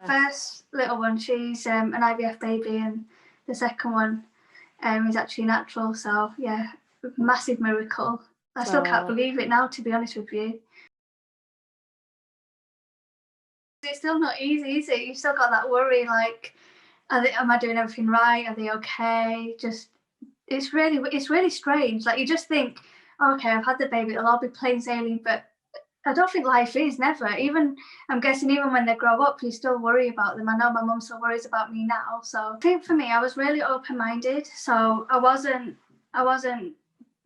First little one, she's an IVF baby, and the second one is actually natural. So yeah, massive miracle. I still can't believe it now, to be honest with you. It's still not easy, is it? You've still got that worry, like, am I doing everything right? Are they okay? Just, it's really strange. Like, you just think, oh, okay, I've had the baby, it'll all be plain sailing, but I don't think life is, never. Even, I'm guessing even when they grow up, you still worry about them. I know my mum still worries about me now. So I think for me, I was really open-minded. So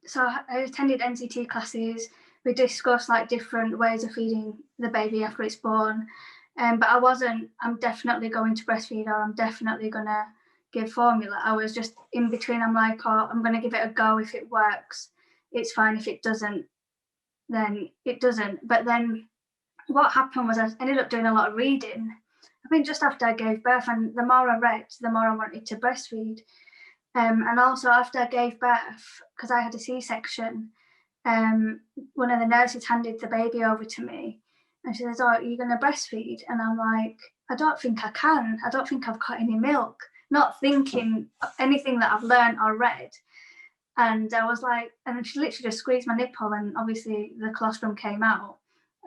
so I attended NCT classes. We discussed like different ways of feeding the baby after it's born. But I'm definitely going to breastfeed, or I'm definitely going to give formula. I was just in between. I'm like, oh, I'm going to give it a go. If it works, it's fine. If it doesn't, then it doesn't. But then what happened was I ended up doing a lot of reading. I think just after I gave birth, and the more I read, the more I wanted to breastfeed. And also after I gave birth, because I had a C-section, one of the nurses handed the baby over to me, and she says, oh, are you going to breastfeed? And I'm like, I don't think I can. I don't think I've got any milk. Not thinking anything that I've learned or read. And I was like, and she literally just squeezed my nipple, and obviously the colostrum came out.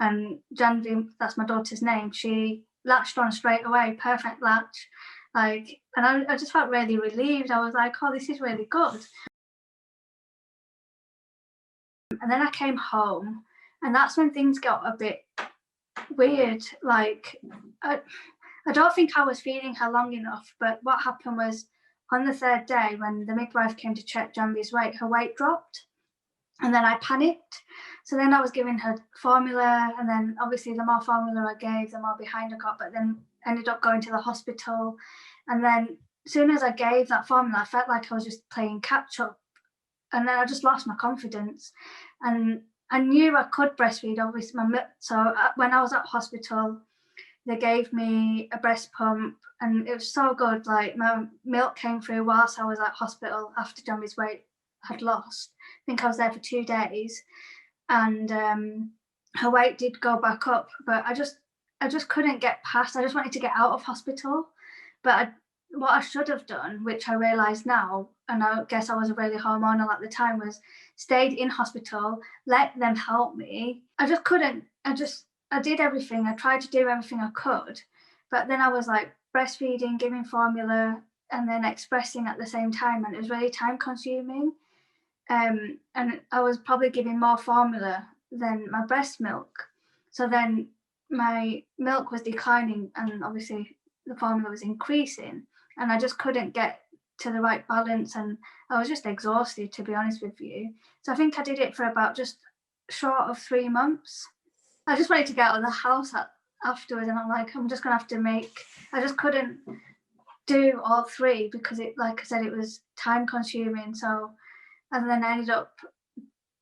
And Janvi, that's my daughter's name, she latched on straight away, perfect latch. Like, and I just felt really relieved. I was like, oh, this is really good. And then I came home, and that's when things got a bit weird. Like, I don't think I was feeding her long enough, but what happened was on the third day, when the midwife came to check Janvi's weight, her weight dropped. And then I panicked. So then I was giving her formula, and then obviously the more formula I gave, the more behind I got, but then ended up going to the hospital. And then as soon as I gave that formula, I felt like I was just playing catch up. And then I just lost my confidence. And I knew I could breastfeed, obviously. So when I was at hospital, they gave me a breast pump, and it was so good. Like, my milk came through whilst I was at hospital after Johnny's weight had lost. I think I was there for 2 days, and her weight did go back up, but I just couldn't get past. I just wanted to get out of hospital. But what I should have done, which I realise now, and I guess I was really hormonal at the time, was stayed in hospital, let them help me. I just couldn't. I did everything. I tried to do everything I could, but then I was like breastfeeding, giving formula, and then expressing at the same time, and it was really time consuming. And I was probably giving more formula than my breast milk. So then my milk was declining, and obviously the formula was increasing, and I just couldn't get to the right balance, and I was just exhausted, to be honest with you. So I think I did it for about just short of 3 months. I just wanted to get out of the house afterwards, and I'm like, I'm just gonna have to I just couldn't do all 3 because it, like I said, it was time consuming. So, and then I ended up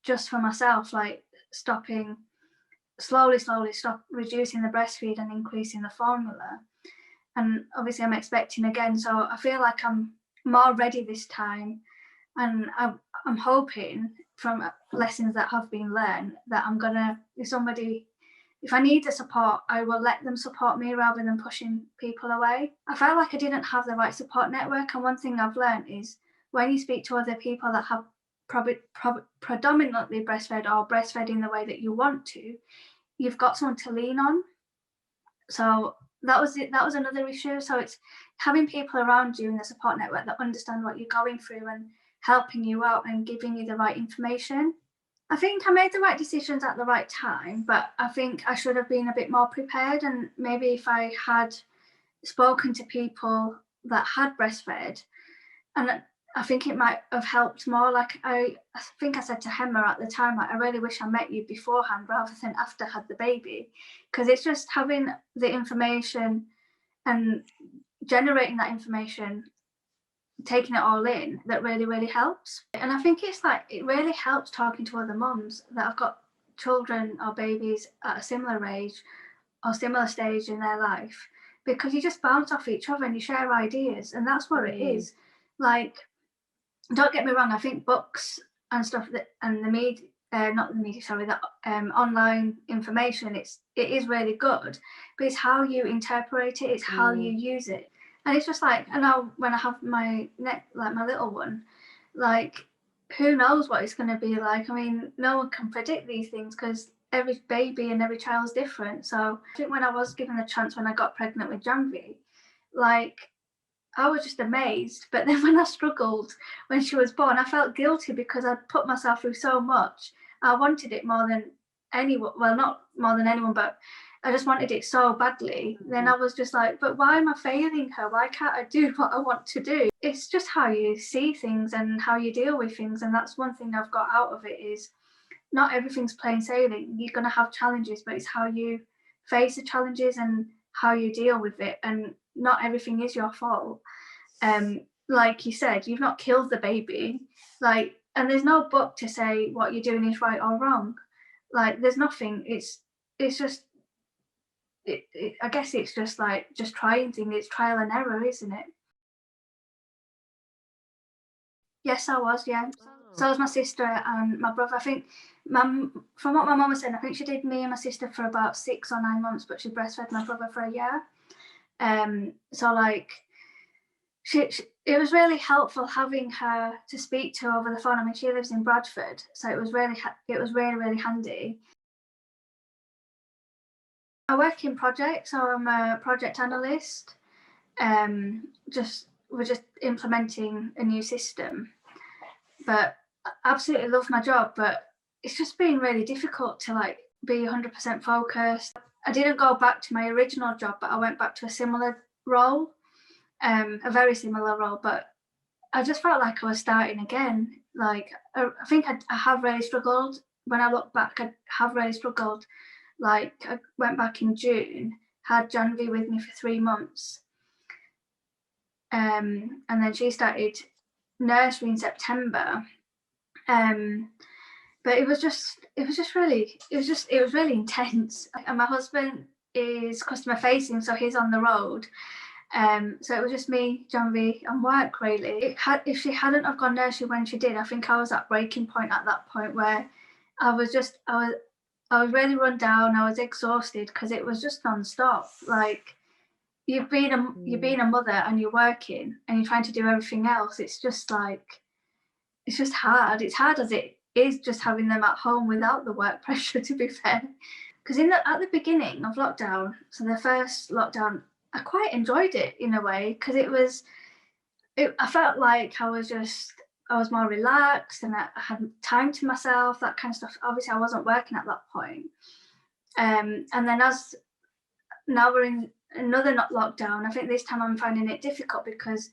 just for myself, like slowly stop reducing the breastfeed and increasing the formula. And obviously I'm expecting again, so I feel like I'm more ready this time, and I'm hoping from lessons that have been learned that I'm gonna, if I need the support, I will let them support me rather than pushing people away. I felt like I didn't have the right support network, and one thing I've learned is when you speak to other people that have predominantly breastfed or breastfed in the way that you want to, you've got someone to lean on. So that was it. That was another issue. So it's having people around you in the support network that understand what you're going through and helping you out and giving you the right information. I think I made the right decisions at the right time, but I think I should have been a bit more prepared. And maybe if I had spoken to people that had breastfed, and I think it might have helped more. Like, I think I said to Hemma at the time, like, I really wish I met you beforehand rather than after I had the baby, because it's just having the information and generating that information, taking it all in, that really helps. And I think it's like, it really helps talking to other mums that have got children or babies at a similar age or similar stage in their life, because you just bounce off each other and you share ideas, and that's what it is. Like, don't get me wrong, I think books and stuff and the not the media, sorry, the online information, it is really good, but it's how you interpret it, it's how you use it. And it's just like, I know when I have my my little one, like, who knows what it's going to be like. I mean, no one can predict these things because every baby and every child's different. So I think when I was given the chance when I got pregnant with Janvi, like, I was just amazed. But then when I struggled when she was born, I felt guilty because I'd put myself through so much. I wanted it more than anyone. Well, not more than anyone, but I just wanted it so badly. Then I was just like, but why am I failing her? Why can't I do what I want to do? It's just how you see things and how you deal with things. And that's one thing I've got out of it is not everything's plain sailing. You're going to have challenges, but it's how you face the challenges and how you deal with it. And not everything is your fault. Like you said, you've not killed the baby. Like, and there's no book to say what you're doing is right or wrong. Like, there's nothing. It's just. I guess it's just like just trying things. It's trial and error, isn't it? Yes, I was. Yeah. So was my sister and my brother. I think, from what my mum was saying, I think she did me and my sister for about 6 or 9 months, but she breastfed my brother for a year. So like, it was really helpful having her to speak to over the phone. I mean, she lives in Bradford, so it was really handy. I work in projects, so I'm a project analyst. We're just implementing a new system, but I absolutely love my job, but it's just been really difficult to like be 100% focused. I didn't go back to my original job, but I went back to a similar role, a very similar role, but I just felt like I was starting again. Like, I think I have really struggled. When I look back, I have really struggled. Like, I went back in June, had Janvi with me for 3 months, and then she started nursery in September. But it was really intense. And my husband is customer facing, so he's on the road. So it was just me, Janvi, and work really. If she hadn't have gone nursery when she did, I think I was at breaking point at that point where I was really run down. I was exhausted because it was just non-stop. Like, you've been a mother and you're working and you're trying to do everything else. It's just like, it's just hard. It's hard as it is just having them at home without the work pressure, to be fair. Because at the beginning of lockdown, so the first lockdown, I quite enjoyed it in a way because I felt like I was more relaxed and I had time to myself, that kind of stuff. Obviously, I wasn't working at that point. And then now we're in another lockdown, I think this time I'm finding it difficult because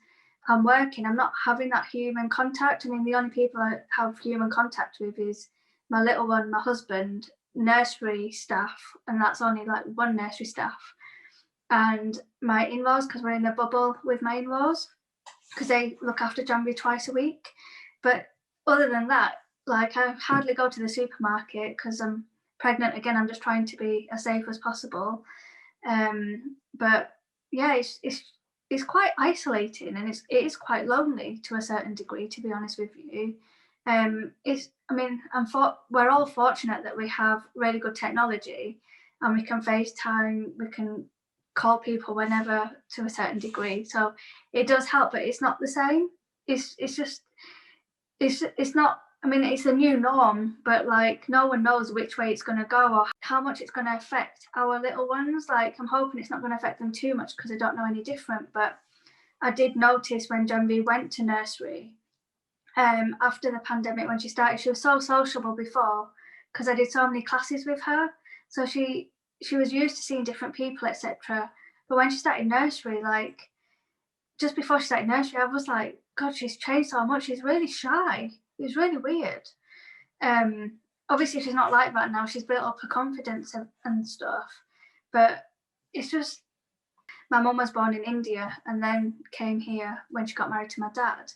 I'm working, I'm not having that human contact. I mean, the only people I have human contact with is my little one, my husband, nursery staff, and that's only like one nursery staff, and my in-laws, because we're in a bubble with my in-laws, because they look after Janvi twice a week. But other than that, like, I hardly go to the supermarket because I'm pregnant again. I'm just trying to be as safe as possible. But yeah, it's quite isolating, and it is quite lonely to a certain degree, to be honest with you. We're all fortunate that we have really good technology and we can FaceTime, we can call people whenever to a certain degree. So it does help, but it's not the same. It's not, I mean, it's a new norm, but like, no one knows which way it's going to go or how much it's going to affect our little ones. Like, I'm hoping it's not going to affect them too much because I don't know any different. But I did notice when Janvi went to nursery, after the pandemic, when she started, she was so sociable before because I did so many classes with her. So she was used to seeing different people, etc. But when she started nursery, like, just before she started nursery, I was like, God, she's changed so much. She's really shy. It was really weird. Obviously, she's not like that now. She's built up her confidence and stuff. But it's just, my mum was born in India and then came here when she got married to my dad.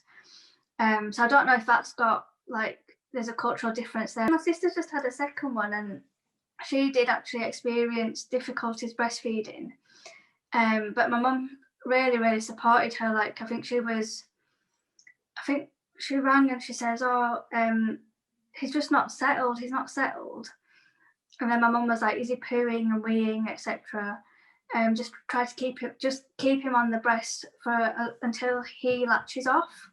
So I don't know if that's got, like, there's a cultural difference there. My sister's just had a second one and she did actually experience difficulties breastfeeding. But my mum really, really supported her. Like, I think she rang and she says, he's just not settled. He's not settled. And then my mum was like, is he pooing and weeing, etc. Just try to keep him on the breast for until he latches off.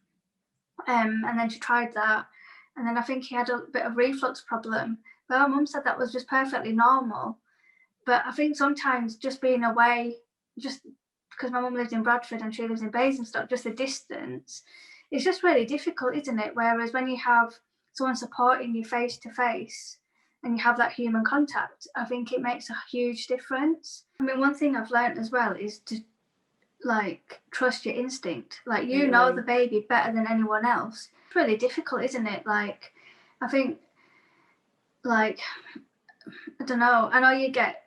And then she tried that, and then I think he had a bit of reflux problem. But my mum said that was just perfectly normal. But I think sometimes just being away, just because my mum lives in Bradford and she lives in Basingstoke, just the distance, it's just really difficult, isn't it? Whereas when you have someone supporting you face to face and you have that human contact, I think it makes a huge difference. I mean, one thing I've learned as well is to like trust your instinct. Like, you know the baby better than anyone else. It's really difficult, isn't it? Like, I think, like, I don't know, I know you get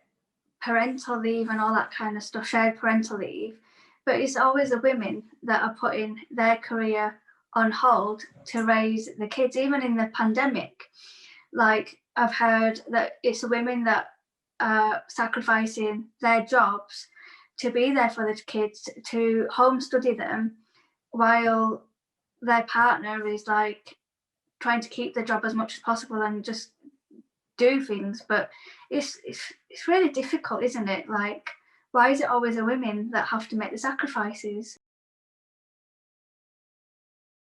parental leave and all that kind of stuff, shared parental leave, but it's always the women that are putting their career on hold to raise the kids. Even in the pandemic, like, I've heard that it's the women that are sacrificing their jobs to be there for the kids, to home study them, while their partner is like trying to keep the job as much as possible and just do things. But it's really difficult, isn't it? Like, why is it always the women that have to make the sacrifices?